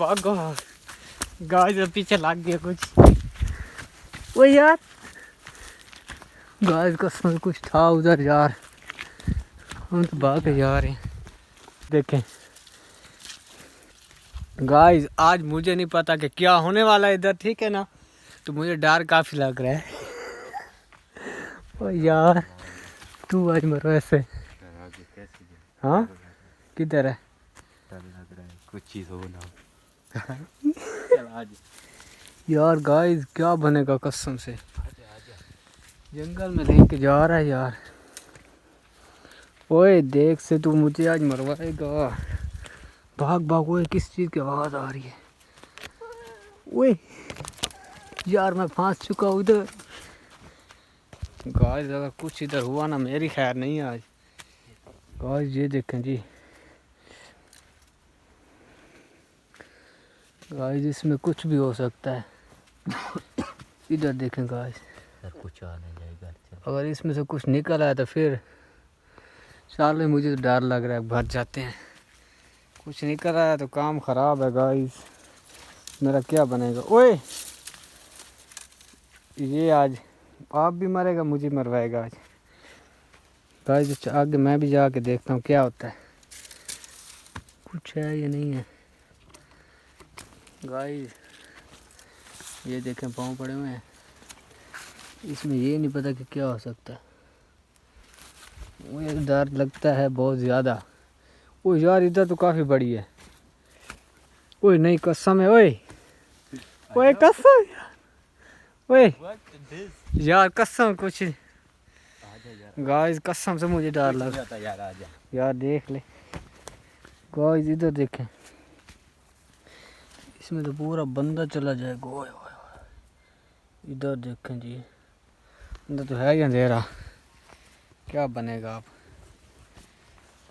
भागो गाइस, पीछे लग गया कुछ। वो यार गाइस कसम कुछ था उधर यार, हम तो भाग के जा रहे हैं। देखें गाइस, आज मुझे नहीं पता कि क्या होने वाला है इधर, ठीक है ना, तो मुझे डर काफ़ी लग रहा है। ओ यार तू आज मरो ऐसे। हाँ किधर है? लग रहा है कुछ चीज़ हो ना। चल आज यार गाइस क्या बनेगा कसम से, जंगल में लेके जा रहा है यार। ओए देख से तू मुझे आज मरवाएगा। भाग भाग, ओए किस चीज़ की आवाज़ आ रही है? ओए यार मैं फंस चुका हूँ इधर। गाइस अगर कुछ इधर हुआ ना मेरी खैर नहीं है आज। गाइस ये देखें जी, गाइस इसमें कुछ भी हो सकता है। इधर देखें गाइस, कुछ आ नहीं जाएगा। अगर इसमें से कुछ निकल आया तो फिर साले मुझे तो डर लग रहा है, भर जाते हैं। कुछ निकल आया तो काम ख़राब है गाइस, मेरा क्या बनेगा? ओए ये आज आप भी मरेगा, मुझे मरवाएगा आज। गाइस आगे मैं भी जाके देखता हूँ क्या होता है, कुछ है या नहीं है। गाइस ये देखें पाँव पड़े हुए हैं, इसमें ये नहीं पता कि क्या हो सकता है। मुझे डर लगता है बहुत ज़्यादा। ओ यार इधर तो काफ़ी बड़ी है। ओए नहीं कसम है, ओए ओए कसम, ओए यार कसम कुछ। गाइस कसम से मुझे डर लग जाता यार, आजा यार देख ले। गाइस इधर देखें, इसमें तो पूरा बंदा चला जाएगा। ओए ओए ओए इधर देखें जी, अंदर तो है ही अंधेरा, क्या बनेगा आप।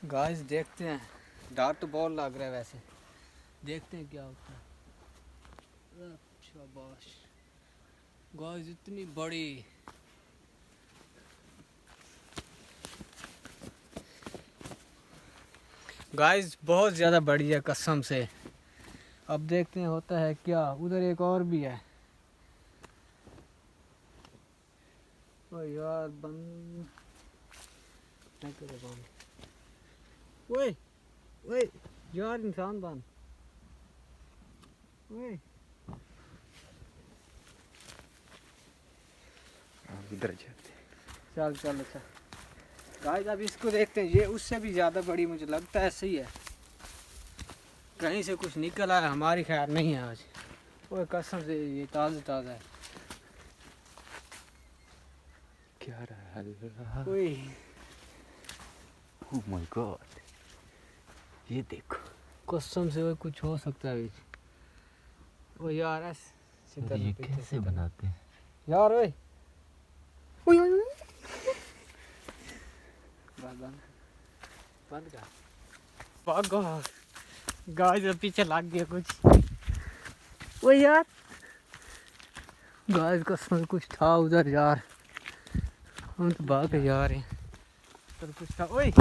गाइस देखते हैं, डर तो बहुत लग रहा है वैसे, देखते हैं क्या होता है। शाबाश गाइस इतनी बड़ी। गाइस बहुत ज़्यादा बड़ी है कसम से। अब देखते हैं होता है क्या। उधर एक और भी है। ओ यार बंद नहीं करे बंद। ओए ओए यार इंसान बंद। ओए इधर जाते। चल चल अच्छा गाइस अब इसको देखते हैं। ये उससे भी ज़्यादा बड़ी मुझे लगता है, सही है। कहीं से कुछ निकल आया, हमारी खैर नहीं है आज। ओए कसम से ये ताज़ा ताज़ा है। क्या रहा? ओए ओह माय गॉड, ये देखो कसम से वो कुछ हो सकता है। ओ यार ऐसे ये कैसे बनाते हैं यार? ओए ओए ओए ओए। बंद बंद कर। भागो गाइस, पीछे लग गया कुछ। ओ यार गाइस कसम कुछ था उधर यार, हम तो भाग के जा रहे हैं। तो कुछ था। ओए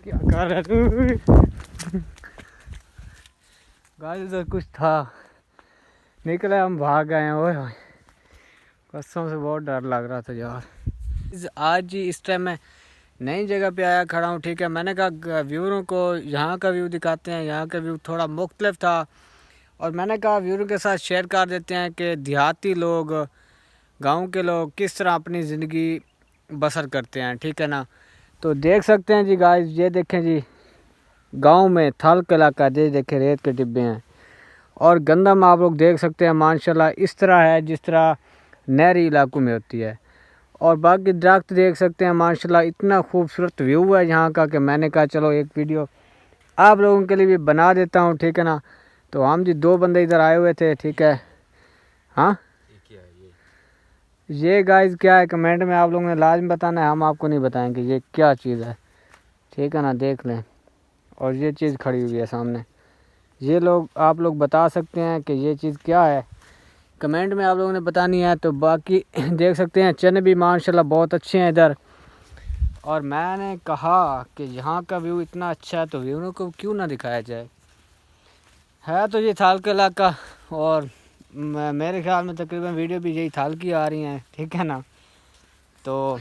क्या कर रहा है तू? गाइस उधर कुछ था, निकला हम भाग गए हैं। ओए कसम से बहुत डर लग रहा था यार। आज ही इस टाइम मैं नई जगह पे आया खड़ा हूँ, ठीक है। मैंने कहा व्यूअरों को यहाँ का व्यू दिखाते हैं, यहाँ का व्यू थोड़ा मुख्तलिफ था। और मैंने कहा व्यूअरों के साथ शेयर कर देते हैं कि देहाती लोग, गांव के लोग किस तरह अपनी ज़िंदगी बसर करते हैं, ठीक है ना। तो देख सकते हैं जी गाइस, ये देखें जी, गांव में थल का इलाका, ये देखें रेत के डिब्बे हैं। और गंदम आप लोग देख सकते हैं माशाल्लाह इस तरह है जिस तरह नहरी इलाकों में होती है। और बाकी दरख्त देख सकते हैं माशाल्लाह, इतना खूबसूरत व्यू है यहाँ का कि मैंने कहा चलो एक वीडियो आप लोगों के लिए भी बना देता हूँ, ठीक है ना। तो हम जी दो बंदे इधर आए हुए थे, ठीक है। हाँ ये गाइस क्या है, कमेंट में आप लोगों ने लाजमी बताना है, हम आपको नहीं बताएंगे ये क्या चीज़ है, ठीक है ना। देख लें, और ये चीज़ खड़ी हुई है सामने, ये लोग आप लोग बता सकते हैं कि ये चीज़ क्या है, कमेंट में आप लोगों ने बतानी है। तो बाकी देख सकते हैं चने भी माशाल्लाह बहुत अच्छे हैं इधर। और मैंने कहा कि यहाँ का व्यू इतना अच्छा है तो व्यूअरों को क्यों ना दिखाया जाए। है तो ये थाल का इलाका, और मेरे ख्याल में तकरीबन वीडियो भी यही थाल की आ रही हैं, ठीक है ना। तो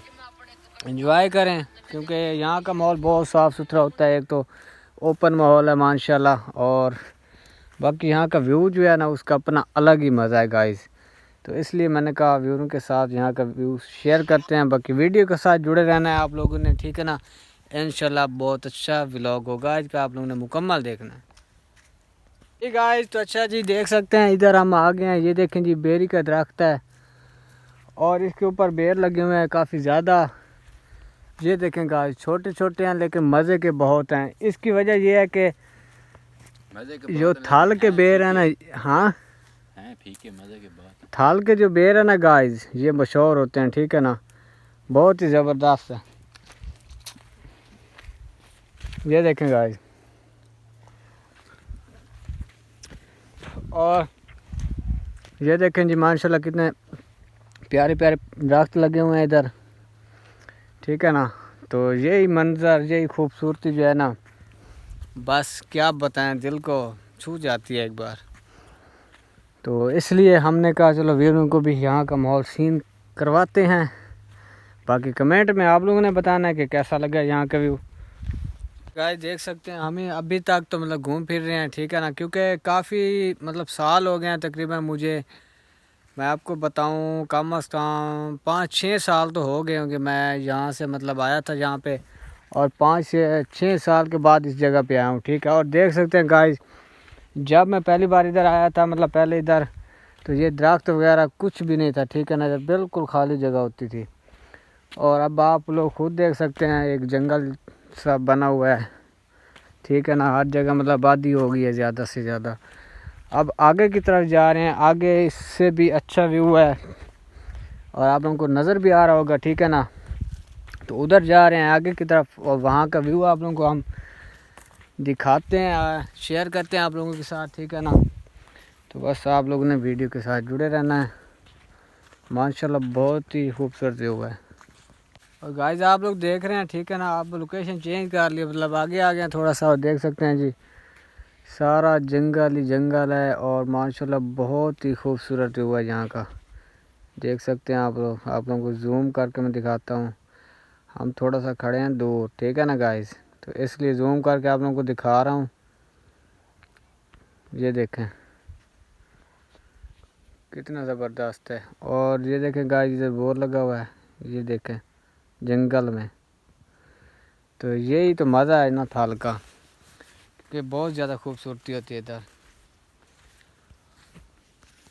एंजॉय करें, क्योंकि यहाँ का माहौल बहुत साफ़ सुथरा होता है। एक तो ओपन माहौल है माशाल्लाह, और बाकी यहाँ का व्यू जो है ना उसका अपना अलग ही मज़ा है गाइस। तो इसलिए मैंने कहा व्यूअरों के साथ यहाँ का व्यू शेयर करते हैं। बाकी वीडियो के साथ जुड़े रहना है आप लोगों ने, ठीक है ना। इंशाल्लाह बहुत अच्छा व्लॉग होगा आज का, आप लोगों ने मुकम्मल देखना है। ठीक गाइस, तो अच्छा जी देख सकते हैं इधर हम आ गए हैं। ये देखें जी बेरी का दरख्त है और इसके ऊपर बेर लगे हुए हैं काफ़ी ज़्यादा। ये देखें गाइस छोटे छोटे हैं लेकिन मज़े के बहुत हैं। इसकी वजह यह है कि जो थाल के बेर है ना, हाँ फीके मजे के बहुत। थाल के जो बेर है ना गाइस ये मशहूर होते हैं, ठीक है ना, बहुत ही ज़बरदस्त है। ये देखें गाइस, और ये देखें जी माशाल्लाह कितने प्यारे प्यारे दरख्त लगे हुए हैं इधर, ठीक है ना। तो यही मंजर, यही खूबसूरती जो है ना, बस क्या बताएं, दिल को छू जाती है एक बार। तो इसलिए हमने कहा चलो वीरों को भी यहाँ का माहौल सीन करवाते हैं। बाकी कमेंट में आप लोगों ने बताना है कि कैसा लगा यहाँ का व्यू। गाइस देख सकते हैं हमें अभी तक तो मतलब घूम फिर रहे हैं, ठीक है ना, क्योंकि काफ़ी मतलब साल हो गए हैं तकरीबन मुझे, मैं आपको बताऊं कम अज़ कम 5-6 साल तो हो गए होंगे मैं यहाँ से मतलब आया था यहाँ पे, और 5 से 6 साल के बाद इस जगह पे आया हूँ, ठीक है। और देख सकते हैं गाइस जब मैं पहली बार इधर आया था, मतलब पहले इधर तो ये दरख्त वगैरह कुछ भी नहीं था, ठीक है ना, इधर बिल्कुल खाली जगह होती थी। और अब आप लोग खुद देख सकते हैं एक जंगल सा बना हुआ है, ठीक है ना, हर जगह मतलब आबादी हो गई है ज़्यादा से ज़्यादा। अब आगे की तरफ जा रहे हैं, आगे इससे भी अच्छा व्यू है और आप लोगों को नज़र भी आ रहा होगा, ठीक है ना। तो उधर जा रहे हैं आगे की तरफ और वहाँ का व्यू आप लोगों को हम दिखाते हैं, शेयर करते हैं आप लोगों के साथ, ठीक है ना। तो बस आप लोगों ने वीडियो के साथ जुड़े रहना है। माशाल्लाह बहुत ही खूबसूरत व्यू है। और गाइस आप लोग देख रहे हैं, ठीक है ना, आप लोकेशन चेंज कर लिया, मतलब आगे आ गए थोड़ा सा, और देख सकते हैं जी सारा जंगल ही जंगल है और माशाल्लाह बहुत ही खूबसूरत व्यू है यहाँ का। देख सकते हैं आप लोग, आप लोगों को जूम करके मैं दिखाता हूँ। हम थोड़ा सा खड़े हैं दूर, ठीक है ना गाइस, तो इसलिए जूम करके आप लोगों को दिखा रहा हूँ। ये देखें कितना ज़बरदस्त है। और ये देखें गाइस इधर बोर्ड लगा हुआ है, ये देखें जंगल में। तो यही तो मज़ा है ना थाल का, कि बहुत ज़्यादा खूबसूरती होती है इधर।